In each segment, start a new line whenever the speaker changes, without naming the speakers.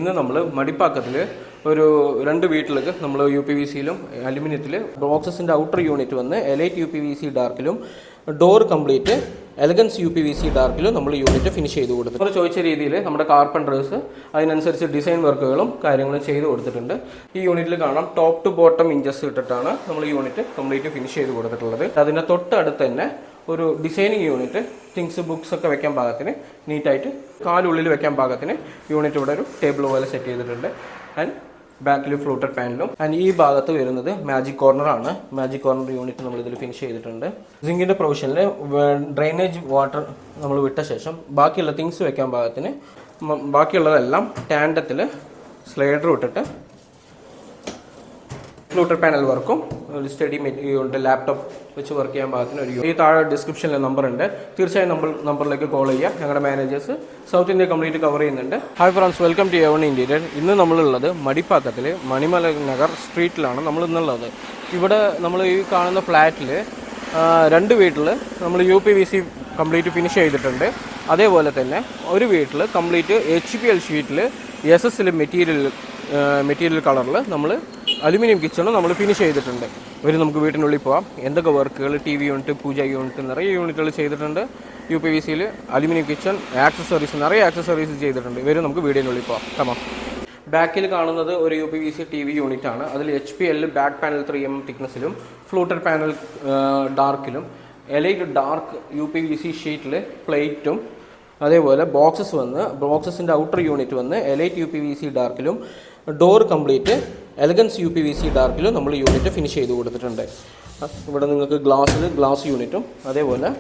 ഇന്ന് നമ്മൾ മടിപ്പാക്കത്തിൽ ഒരു രണ്ട് വീട്ടിലേക്ക് നമ്മൾ UPVC-യിലും അലുമിനിയത്തിൽ ബോക്സസിൻ്റെ ഔട്ടർ യൂണിറ്റ് വന്ന് എലൈറ്റ് UPVC ഡാർക്കിലും ഡോർ കംപ്ലീറ്റ് എലഗൻസ് UPVC ഡാർക്കിലും നമ്മൾ യൂണിറ്റ് ഫിനിഷ് ചെയ്ത് കൊടുത്തു. നമ്മൾ ചോദിച്ച രീതിയിൽ നമ്മുടെ കാർപ്പൻറ്റേഴ്സ് അതിനനുസരിച്ച് ഡിസൈൻ വർക്കുകളും കാര്യങ്ങളും ചെയ്ത് കൊടുത്തിട്ടുണ്ട്. ഈ യൂണിറ്റിൽ കാണാം ടോപ്പ് ടു ബോട്ടം ഇഞ്ചസ് ഇട്ടിട്ടാണ് നമ്മൾ യൂണിറ്റ് കംപ്ലീറ്റ് ഫിനിഷ് ചെയ്ത് കൊടുത്തിട്ടുള്ളത്. അതിൻ്റെ തൊട്ടടുത്ത് തന്നെ ഒരു ഡിസൈനിങ് യൂണിറ്റ് തിങ്സ് ബുക്സ് ഒക്കെ വെക്കാൻ പാകത്തിന് നീറ്റായിട്ട് കാലുള്ളിൽ വെക്കാൻ പാകത്തിന് യൂണിറ്റ് ഇവിടെ ഒരു ടേബിൾ പോലെ സെറ്റ് ചെയ്തിട്ടുണ്ട്. ആൻഡ് ബാക്കിൽ ഫ്ലൂട്ടഡ് പാനലും ആൻഡ് ഈ ഭാഗത്ത് വരുന്നത് മാജിക് കോർണർ ആണ്. മാജിക് കോർണർ യൂണിറ്റ് നമ്മൾ ഇതിൽ ഫിനിഷ് ചെയ്തിട്ടുണ്ട്. സിങ്കിന്റെ പ്രൊവിഷനിൽ ഡ്രെയിനേജ് വാട്ടർ നമ്മൾ വിട്ട ശേഷം ബാക്കിയുള്ള തിങ്സ് വെക്കാൻ പാകത്തിന് ബാക്കിയുള്ളതെല്ലാം ടാൻഡത്തിൽ സ്ലൈഡർ ഇട്ടിട്ട് ഫ്ലൂട്ടഡ് പാനൽ വർക്കും ഒരു സ്റ്റഡി മെറ്റീരിയലുണ്ട്. ലാപ്ടോപ്പ് വെച്ച് വർക്ക് ചെയ്യാൻ പാകത്തിന് ഒരു ഈ താഴെ ഡിസ്ക്രിപ്ഷനിൽ നമ്പർ ഉണ്ട്. തീർച്ചയായും നമ്പറിലേക്ക് കോൾ ചെയ്യുക. ഞങ്ങളുടെ managers south India complete cover ചെയ്യുന്നുണ്ട്. Hi friends, welcome to A one interior. ഇന്ന് നമ്മളുള്ളത് മടിപ്പാക്കത്തിൽ മണിമല നഗർ സ്ട്രീറ്റിലാണ് നമ്മൾ ഇന്നുള്ളത്. ഇവിടെ നമ്മൾ ഈ കാണുന്ന ഫ്ലാറ്റിൽ രണ്ട് വീട്ടിൽ നമ്മൾ UPVC കംപ്ലീറ്റ് ഫിനിഷ് ചെയ്തിട്ടുണ്ട്. അതേപോലെ തന്നെ ഒരു വീട്ടിൽ കംപ്ലീറ്റ് HPL ഷീറ്റിൽ SS മെറ്റീരിയൽ കളറിൽ നമ്മൾ അലുമിനിയം കിച്ചണും നമ്മൾ ഫിനിഷ് ചെയ്തിട്ടുണ്ട്. നമുക്ക് വീട്ടിനുള്ളിൽ പോകാം. എന്തൊക്കെ വർക്കുകൾ TV യൂണിറ്റ്, പൂജ യൂണിറ്റ് നിറയെ യൂണിറ്റുകൾ ചെയ്തിട്ടുണ്ട്. UPVC-യിൽ അലുമിനിയം കിച്ചൺ നിറയെ ആക്സസറീസ് ചെയ്തിട്ടുണ്ട്. നമുക്ക് വീടിനുള്ളിൽ പോകാം. കമാ. ബാക്കിൽ കാണുന്നത് ഒരു UPVC TV യൂണിറ്റ് ആണ്. അതിൽ HPL ബാക്ക് പാനൽ 3mm തിക്നെസ്സിലും ഫ്ലൂട്ടഡ് പാനൽ ഡാർക്കിലും എലൈറ്റ് ഡാർക്ക് UPVC ഷീറ്റിൽ പ്ലേറ്റും അതേപോലെ ബോക്സസിൻ്റെ ഔട്ടർ യൂണിറ്റ് വന്ന് എലൈറ്റ് UPVC ഡാർക്കിലും ഡോർ കംപ്ലീറ്റ് എലഗൻസ് UPVC ഡാർക്കിലും നമ്മൾ യൂണിറ്റ് ഫിനിഷ് ചെയ്ത് കൊടുത്തിട്ടുണ്ട്. ഇവിടെ നിങ്ങൾക്ക് ഗ്ലാസ് യൂണിറ്റും അതേപോലെ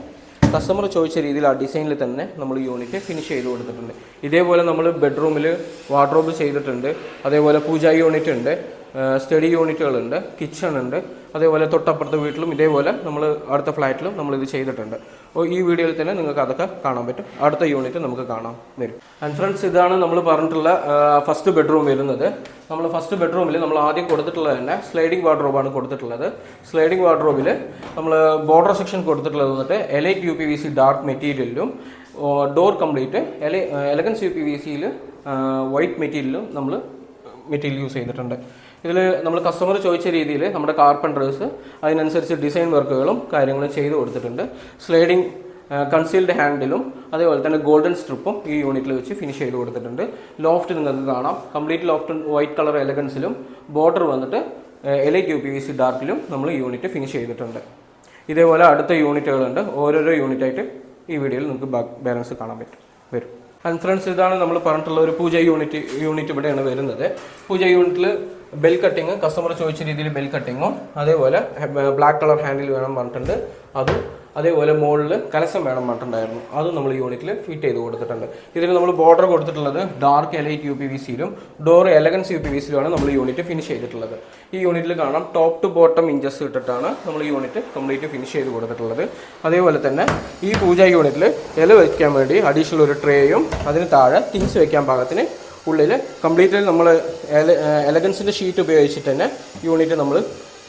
കസ്റ്റമർ ചോദിച്ച രീതിയിൽ ആ ഡിസൈനിൽ തന്നെ നമ്മൾ യൂണിറ്റ് ഫിനിഷ് ചെയ്ത് കൊടുത്തിട്ടുണ്ട്. ഇതേപോലെ നമ്മൾ ബെഡ്റൂമിൽ വാർഡ്രോബ് ചെയ്തിട്ടുണ്ട്. അതേപോലെ പൂജ യൂണിറ്റ് ഉണ്ട്, സ്റ്റഡി യൂണിറ്റുകളുണ്ട്, കിച്ചൺ ഉണ്ട്. അതേപോലെ തൊട്ടപ്പുറത്തെ വീട്ടിലും ഇതേപോലെ നമ്മൾ അടുത്ത ഫ്ലാറ്റിലും നമ്മളിത് ചെയ്തിട്ടുണ്ട്. അപ്പോൾ ഈ വീഡിയോയിൽ തന്നെ നിങ്ങൾക്ക് അതൊക്കെ കാണാൻ പറ്റും. അടുത്ത യൂണിറ്റ് നമുക്ക് കാണാൻ വരും. ആൻഡ് ഫ്രണ്ട്സ്, ഇതാണ് നമ്മൾ പറഞ്ഞിട്ടുള്ള ഫസ്റ്റ് ബെഡ്റൂം വരുന്നത്. നമ്മൾ ഫസ്റ്റ് ബെഡ്റൂമിൽ നമ്മൾ ആദ്യം കൊടുത്തിട്ടുള്ളത് തന്നെ സ്ലൈഡിംഗ് വാർഡ്രോബാണ് കൊടുത്തിട്ടുള്ളത്. സ്ലൈഡിംഗ് വാർഡ്രോബിൽ നമ്മൾ ബോർഡർ സെക്ഷൻ കൊടുത്തിട്ടുള്ളത് വന്നിട്ട് എലൈറ്റ് UPVC ഡാർക്ക് മെറ്റീരിയലിലും ഡോർ കംപ്ലീറ്റ് എലഗൻസ് UPVC-യിൽ വൈറ്റ് മെറ്റീരിയലും നമ്മൾ മെറ്റീരിയൽ യൂസ് ചെയ്തിട്ടുണ്ട്. ഇതിൽ നമ്മൾ കസ്റ്റമർ ചോദിച്ച രീതിയിൽ നമ്മുടെ കാർപ്പൻറ്റേഴ്സ് അതിനനുസരിച്ച് ഡിസൈൻ വർക്കുകളും കാര്യങ്ങളും ചെയ്ത് കൊടുത്തിട്ടുണ്ട്. സ്ലൈഡിംഗ് കൺസീൽഡ് ഹാൻഡിലും അതേപോലെ തന്നെ ഗോൾഡൻ സ്ട്രിപ്പും ഈ യൂണിറ്റിൽ വെച്ച് ഫിനിഷ് ചെയ്ത് കൊടുത്തിട്ടുണ്ട്. ലോഫ്റ്റ് നിങ്ങൾക്ക് കാണാം. കംപ്ലീറ്റ് ലോഫ്റ്റ് വൈറ്റ് കളർ എലഗൻസിലും ബോർഡർ വന്നിട്ട് എലൈറ്റ് UPVC ഡാർക്കിലും നമ്മൾ ഈ യൂണിറ്റ് ഫിനിഷ് ചെയ്തിട്ടുണ്ട്. ഇതേപോലെ അടുത്ത യൂണിറ്റുകളുണ്ട്. ഓരോരോ യൂണിറ്റായിട്ട് ഈ വീഡിയോയിൽ നിങ്ങൾക്ക് ബാലൻസ് കാണാൻ വരും. ആൻഡ് ഫ്രണ്ട്സ്, ഇതാണ് നമ്മൾ പറഞ്ഞിട്ടുള്ള ഒരു പൂജ യൂണിറ്റ് ഇവിടെയാണ് വരുന്നത്. പൂജ യൂണിറ്റിൽ ബെൽ കട്ടിങ് കസ്റ്റമർ ചോദിച്ച രീതിയിൽ ബെൽ കട്ടിങ്ങും അതേപോലെ ബ്ലാക്ക് കളർ ഹാൻഡിൽ വേണം പറഞ്ഞിട്ടുണ്ട്. അതും അതേപോലെ മുകളിൽ കലസം വേണം പറഞ്ഞിട്ടുണ്ടായിരുന്നു. അതും നമ്മൾ യൂണിറ്റിൽ ഫിറ്റ് ചെയ്ത് കൊടുത്തിട്ടുണ്ട്. ഇതിൽ നമ്മൾ ബോർഡർ കൊടുത്തിട്ടുള്ളത് ഡാർക്ക് എലൈറ്റ് UPVC-യിലും ഡോർ എലഗൻസ് UPVC-യിലുമാണ് നമ്മൾ യൂണിറ്റ് ഫിനിഷ് ചെയ്തിട്ടുള്ളത്. ഈ യൂണിറ്റിൽ കാണാം ടോപ്പ് ടു ബോട്ടം ഇഞ്ചസ് ഇട്ടിട്ടാണ് നമ്മൾ യൂണിറ്റ് കംപ്ലീറ്റ് ഫിനിഷ് ചെയ്ത് കൊടുത്തിട്ടുള്ളത്. അതേപോലെ തന്നെ ഈ പൂജ യൂണിറ്റിൽ ഇല വയ്ക്കാൻ വേണ്ടി അഡീഷണൽ ഒരു ട്രേയും അതിന് താഴെ തിങ്സ് വയ്ക്കാൻ പാകത്തിന് ഉള്ളിൽ കംപ്ലീറ്റ് നമ്മൾ എലഗൻസിൻ്റെ ഷീറ്റ് ഉപയോഗിച്ചിട്ട് തന്നെ യൂണിറ്റ് നമ്മൾ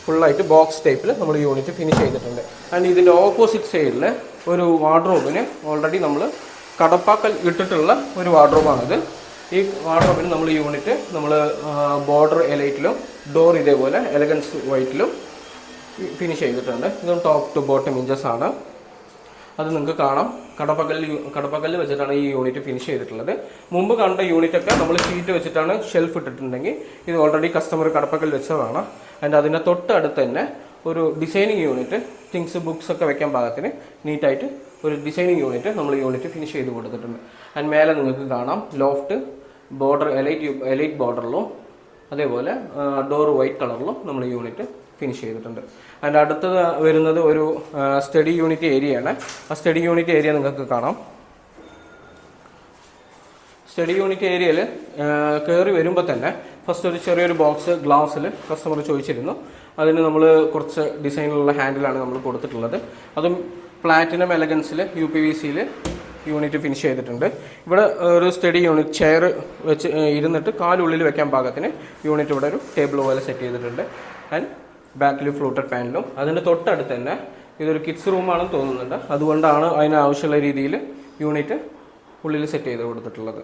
ഫുള്ളായിട്ട് ബോക്സ് ടൈപ്പിൽ നമ്മൾ യൂണിറ്റ് ഫിനിഷ് ചെയ്തിട്ടുണ്ട്. ആൻഡ് ഇതിൻ്റെ ഓപ്പോസിറ്റ് സൈഡിൽ ഒരു വാർഡ്രോബിന് ഓൾറെഡി നമ്മൾ കടപ്പാക്കൽ ഇട്ടിട്ടുള്ള ഒരു വാർഡ്രോബാണിത്. ഈ വാർഡ്രോബിന് നമ്മൾ യൂണിറ്റ് നമ്മൾ ബോർഡർ എലൈറ്റിലും ഡോർ ഇതേപോലെ എലഗൻസ് വൈറ്റിലും ഫിനിഷ് ചെയ്തിട്ടുണ്ട്. ഇതും ടോപ്പ് ടു ബോട്ടം ഇഞ്ചസ് ആണ്. അത് നിങ്ങൾക്ക് കാണാം. കടപ്പക്കല്ല് വെച്ചിട്ടാണ് ഈ യൂണിറ്റ് ഫിനിഷ് ചെയ്തിട്ടുള്ളത്. മുമ്പ് കണ്ട യൂണിറ്റൊക്കെ നമ്മൾ ഷീറ്റ് വെച്ചിട്ടാണ് ഷെൽഫ് ഇട്ടിട്ടുണ്ടെങ്കിൽ ഇത് ഓൾറെഡി കസ്റ്റമർ കടപ്പക്കല്ല് വെച്ചതാണ്. ആൻഡ് അതിൻ്റെ തൊട്ടടുത്ത് തന്നെ ഒരു ഡിസൈനിങ് യൂണിറ്റ് തിങ്സ് ബുക്സ് ഒക്കെ വെക്കാൻ പാകത്തിന് നീറ്റായിട്ട് ഒരു ഡിസൈനിങ് യൂണിറ്റ് നമ്മൾ യൂണിറ്റ് ഫിനിഷ് ചെയ്ത് കൊടുത്തിട്ടുണ്ട്. ആൻഡ് മേലെ നിങ്ങൾക്ക് കാണാം ലോഫ്റ്റ് ബോർഡർ എലൈറ്റ് ബോർഡറിലും അതേപോലെ ഡോർ വൈറ്റ് കളറിലും നമ്മൾ യൂണിറ്റ് ഫിനിഷ് ചെയ്തിട്ടുണ്ട്. അതിൻ്റെ അടുത്തത് വരുന്നത് ഒരു സ്റ്റഡി യൂണിറ്റ് ഏരിയയാണ്. ആ സ്റ്റഡി യൂണിറ്റ് ഏരിയ നിങ്ങൾക്ക് കാണാം. സ്റ്റഡി യൂണിറ്റ് ഏരിയയിൽ കയറി വരുമ്പോൾ തന്നെ ഫസ്റ്റ് ഒരു ചെറിയൊരു ബോക്സ് ഗ്ലാസ്സിൽ കസ്റ്റമർ ചോദിച്ചിരുന്നു. അതിന് നമ്മൾ കുറച്ച് ഡിസൈനിലുള്ള ഹാൻഡിലാണ് നമ്മൾ കൊടുത്തിട്ടുള്ളത്. അതും പ്ലാറ്റിനം എലഗൻസിൽ UPVC-യിൽ യൂണിറ്റ് ഫിനിഷ് ചെയ്തിട്ടുണ്ട്. ഇവിടെ ഒരു സ്റ്റഡി യൂണിറ്റ് ചെയർ വെച്ച് ഇരുന്നിട്ട് കാലുള്ളിൽ വെക്കാൻ പാകത്തിന് യൂണിറ്റ് ഇവിടെ ഒരു ടേബിൾ പോലെ സെറ്റ് ചെയ്തിട്ടുണ്ട്. ആൻഡ് ബാക്കിൽ ഫ്ലൂട്ടഡ് പാനലും അതിൻ്റെ തൊട്ടടുത്ത് തന്നെ ഇതൊരു കിഡ്സ് റൂമാണെന്ന് തോന്നുന്നുണ്ട്. അതുകൊണ്ടാണ് അതിനാവശ്യമുള്ള രീതിയിൽ യൂണിറ്റ് ഉള്ളിൽ സെറ്റ് ചെയ്ത് കൊടുത്തിട്ടുള്ളത്.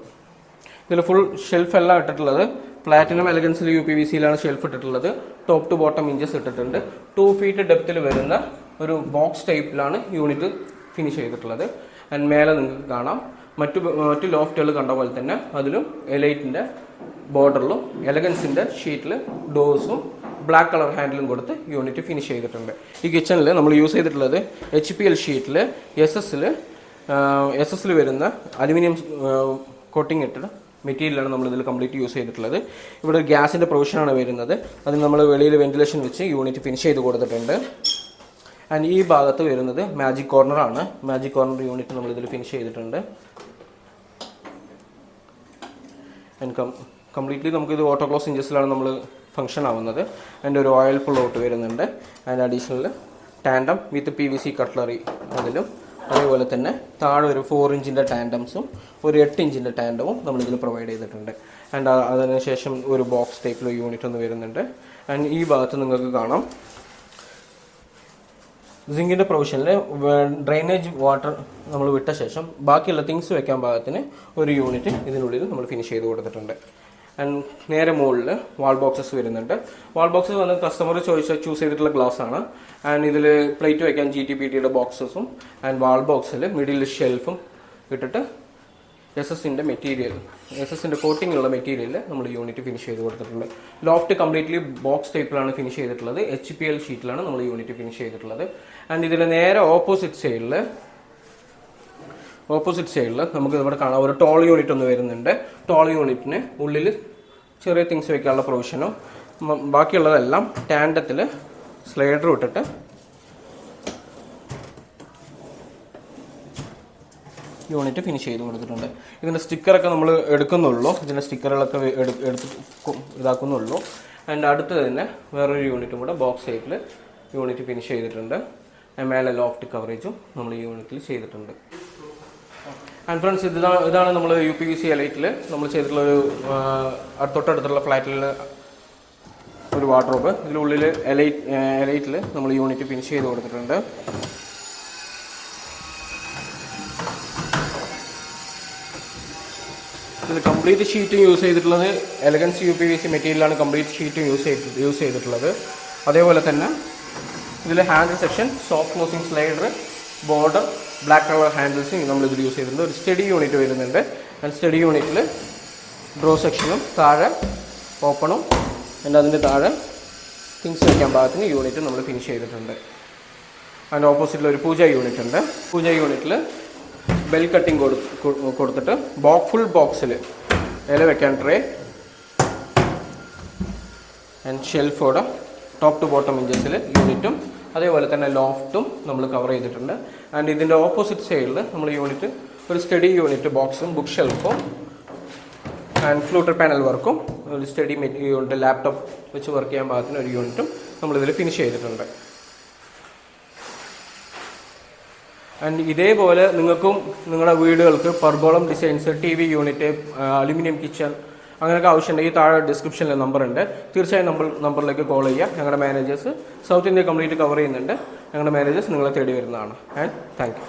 ഇതിൽ ഫുൾ ഷെൽഫ് എല്ലാം ഇട്ടിട്ടുള്ളത് പ്ലാറ്റിനം എലഗൻസിൽ UPVC-യിലാണ് ഷെൽഫ് ഇട്ടിട്ടുള്ളത്. ടോപ്പ് ടു ബോട്ടം ഇഞ്ചസ് ഇട്ടിട്ടുണ്ട്. 2 feet ഡെപ്തിൽ വരുന്ന ഒരു ബോക്സ് ടൈപ്പിലാണ് യൂണിറ്റ് ഫിനിഷ് ചെയ്തിട്ടുള്ളത്. ആൻഡ് മേലെ നിങ്ങൾക്ക് കാണാം മറ്റു ലോഫ്റ്റുകൾ കണ്ട പോലെ തന്നെ അതിലും എലൈറ്റിൻ്റെ ബോർഡറിലും എലഗൻസിൻ്റെ ഷീറ്റിൽ ഡോഴ്സും ബ്ലാക്ക് കളർ ഹാൻഡിലും കൊടുത്ത് യൂണിറ്റ് ഫിനിഷ് ചെയ്തിട്ടുണ്ട്. ഈ കിച്ചണിൽ നമ്മൾ യൂസ് ചെയ്തിട്ടുള്ളത് HPL ഷീറ്റിൽ എസ് എസിൽ വരുന്ന അലുമിനിയം കോട്ടിംഗ് ഇട്ടിട്ട് മെറ്റീരിയലാണ് നമ്മളിതിൽ കംപ്ലീറ്റ് യൂസ് ചെയ്തിട്ടുള്ളത്. ഇവിടെ ഗ്യാസിൻ്റെ പ്രൊവിഷനാണ് വരുന്നത്. അതിന് നമ്മൾ വെളിയിൽ വെന്റിലേഷൻ വെച്ച് യൂണിറ്റ് ഫിനിഷ് ചെയ്ത് കൊടുത്തിട്ടുണ്ട്. ആൻഡ് ഈ ഭാഗത്ത് വരുന്നത് മാജിക് കോർണറാണ്. മാജിക് കോർണർ യൂണിറ്റ് നമ്മളിതിൽ ഫിനിഷ് ചെയ്തിട്ടുണ്ട്. ആൻഡ് കംപ്ലീറ്റ്ലി നമുക്കിത് ഓട്ടോ ക്ലോസ് ഇഞ്ചസിലാണ് നമ്മൾ ഫംഗ്ഷൻ ആവുന്നത്. ആൻഡ് ഒരു ഓയിൽ പുൾ ഔട്ട് വരുന്നുണ്ട്. And additional tandem with PVC cutlery അതിലും, അതേപോലെ തന്നെ താഴെ ഒരു 4 ഇഞ്ചിൻ്റെ ടാൻഡംസും ഒരു 8 ഇഞ്ചിൻ്റെ ടാൻഡവും നമ്മളിതിൽ പ്രൊവൈഡ് ചെയ്തിട്ടുണ്ട്. ആൻഡ് അതിനുശേഷം ഒരു ബോക്സ് ടൈപ്പിൽ യൂണിറ്റ് ഒന്ന് വരുന്നുണ്ട്. ആൻഡ് ഈ ഭാഗത്ത് നിങ്ങൾക്ക് കാണാം സിങ്കിൻ്റെ പ്രൊവിഷനിൽ ഡ്രെയിനേജ് വാട്ടർ നമ്മൾ വിട്ട ശേഷം ബാക്കിയുള്ള തിങ്സ് വെക്കാൻ പാകത്തിന് ഒരു യൂണിറ്റ് ഇതിനുള്ളിൽ നമ്മൾ ഫിനിഷ് ചെയ്ത് കൊടുത്തിട്ടുണ്ട്. ആൻഡ് നേരെ മുകളിൽ വാൾ ബോക്സസ് വരുന്നുണ്ട്. വാൾ ബോക്സസ് വന്ന് കസ്റ്റമർ ചൂസ് ചെയ്തിട്ടുള്ള ഗ്ലാസ് ആണ്. ആൻഡ് ഇതിൽ പ്ലേറ്റ് വയ്ക്കാൻ GTPTയുടെ ബോക്സസും ആൻഡ് വാൾ ബോക്സിൽ മിഡിൽ ഷെൽഫും ഇട്ടിട്ട് എസ്എസിൻ്റെ കോട്ടിംഗ് ഉള്ള മെറ്റീരിയൽ നമ്മൾ യൂണിറ്റ് ഫിനിഷ് ചെയ്ത് കൊടുത്തിട്ടുണ്ട്. ലോഫ്റ്റ് കംപ്ലീറ്റ്ലി ബോക്സ് ടൈപ്പിലാണ് ഫിനിഷ് ചെയ്തിട്ടുള്ളത്. HPL ഷീറ്റിലാണ് നമ്മൾ യൂണിറ്റ് ഫിനിഷ് ചെയ്തിട്ടുള്ളത്. ആൻഡ് ഇതിൽ നേരെ ഓപ്പോസിറ്റ് സൈഡിൽ നമുക്ക് ഇവിടെ കാണാം ഒരു ടോൾ യൂണിറ്റ് ഒന്ന് വരുന്നുണ്ട്. ടോൾ യൂണിറ്റിന് ഉള്ളിൽ ചെറിയ തിങ്സ് വയ്ക്കാനുള്ള പ്രൊവിഷനും ബാക്കിയുള്ളതെല്ലാം ടാൻഡത്തിൽ സ്ലൈഡർ ഇട്ടിട്ട് യൂണിറ്റ് ഫിനിഷ് ചെയ്ത് കൊടുത്തിട്ടുണ്ട്. ഇതിൻ്റെ സ്റ്റിക്കറൊക്കെ നമ്മൾ എടുക്കുന്നുള്ളൂ. ഇതിൻ്റെ സ്റ്റിക്കറുകളൊക്കെ എടുത്ത് ഇതാക്കുന്നുള്ളൂ. ആൻഡ് അടുത്ത് തന്നെ വേറൊരു യൂണിറ്റും കൂടെ ബോക്സ് ടൈപ്പിൽ യൂണിറ്റ് ഫിനിഷ് ചെയ്തിട്ടുണ്ട്. മേലെ ലോഫ്റ്റ് കവറേജും നമ്മൾ ഈ യൂണിറ്റിൽ ചെയ്തിട്ടുണ്ട്. ആൻഡ് ഫ്രണ്ട്സ്, ഇതാണ് നമ്മൾ UPVC എലൈറ്റിൽ നമ്മൾ ചെയ്തിട്ടുള്ള ഒരു തൊട്ടടുത്തുള്ള ഫ്ലാറ്റിൽ ഒരു വാർഡ്രോബ്. ഇതിനുള്ളിൽ എലൈറ്റിൽ നമ്മൾ യൂണിറ്റ് ഫിനിഷ് ചെയ്ത് കൊടുത്തിട്ടുണ്ട്. ഇത് കംപ്ലീറ്റ് ഷീറ്റും യൂസ് ചെയ്തിട്ടുള്ളത് എലഗൻസ് UPVC മെറ്റീരിയലാണ് കംപ്ലീറ്റ് ഷീറ്റും യൂസ് ചെയ്തിട്ടുള്ളത്. അതേപോലെ തന്നെ ഇതിൽ handle section soft closing slider border black colour ഹാൻഡിൽസും നമ്മളിതിൽ യൂസ് ചെയ്തിട്ടുണ്ട്. ഒരു സ്റ്റഡി യൂണിറ്റ് വരുന്നുണ്ട്. ആൻഡ് സ്റ്റഡി യൂണിറ്റിൽ ഡ്രോ സെക്ഷനും താഴെ ഓപ്പണും ആൻഡ് അതിൻ്റെ താഴെ തിങ്സ് വയ്ക്കാൻ പാകത്തിന് യൂണിറ്റ് നമ്മൾ ഫിനിഷ് ചെയ്തിട്ടുണ്ട്. അതിൻ്റെ ഓപ്പോസിറ്റിൽ ഒരു പൂജ യൂണിറ്റ് ഉണ്ട്. പൂജ യൂണിറ്റിൽ ബെൽ കട്ടിങ് കൊടുത്തിട്ട് ഫുൾ ബോക്സിൽ ഇല വെക്കാൻ ട്രേ ആൻഡ് ഷെൽഫോടെ ടോപ്പ് ടു ബോട്ടം ഇഞ്ചസിൽ യൂണിറ്റും അതേപോലെ തന്നെ ലോഫ്റ്റും നമ്മൾ കവർ ചെയ്തിട്ടുണ്ട്. ആൻഡ് ഇതിൻ്റെ ഓപ്പോസിറ്റ് സൈഡിൽ നമ്മൾ യൂണിറ്റ് ഒരു സ്റ്റഡി യൂണിറ്റ് ബോക്സും ബുക്ക് ഷെൽഫും ആൻഡ് ഫ്ലൂട്ടർ പാനൽ വർക്കും ഒരു സ്റ്റഡി യൂണിറ്റ് ലാപ്ടോപ്പ് വെച്ച് വർക്ക് ചെയ്യാൻ പാകത്തിന് ഒരു യൂണിറ്റും നമ്മളിതിൽ ഫിനിഷ് ചെയ്തിട്ടുണ്ട്. ആൻഡ് ഇതേപോലെ നിങ്ങൾക്കും നിങ്ങളുടെ വീടുകൾക്ക് പർഗോളം designs, TV unit, aluminium kitchen അങ്ങനെയൊക്കെ ആവശ്യമുണ്ടെങ്കിൽ താഴെ ഡിസ്ക്രിപ്ഷനിൽ നമ്പറുണ്ട്. തീർച്ചയായും നമ്പറിലേക്ക് കോൾ ചെയ്യുക. ഞങ്ങളുടെ managers south India complete cover ചെയ്യുന്നുണ്ട്. ഞങ്ങളുടെ മാനേജേഴ്സ് നിങ്ങളെ തേടി വരുന്നതാണ്. And thank you.